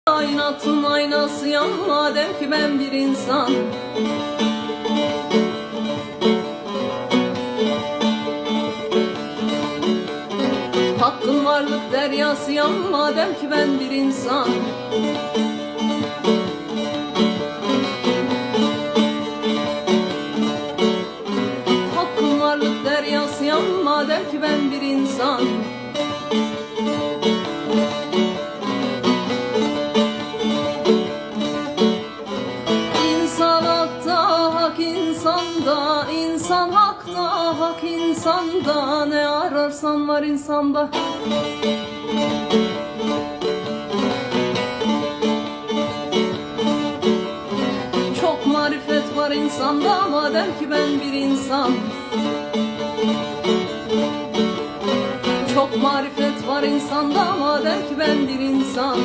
Kainatın aynasıyam madem ki ben bir insan. Hakkın varlık deryasıyam madem ki ben bir insan. Hakkın varlık deryasıyam madem ki ben bir insan. İnsan hakta, hak insanda, insan hakta, hak insanda. Ne ararsan var insanda. Çok marifet var insanda madem ki ben bir insan. Çok marifet var insanda madem ki ben bir insan.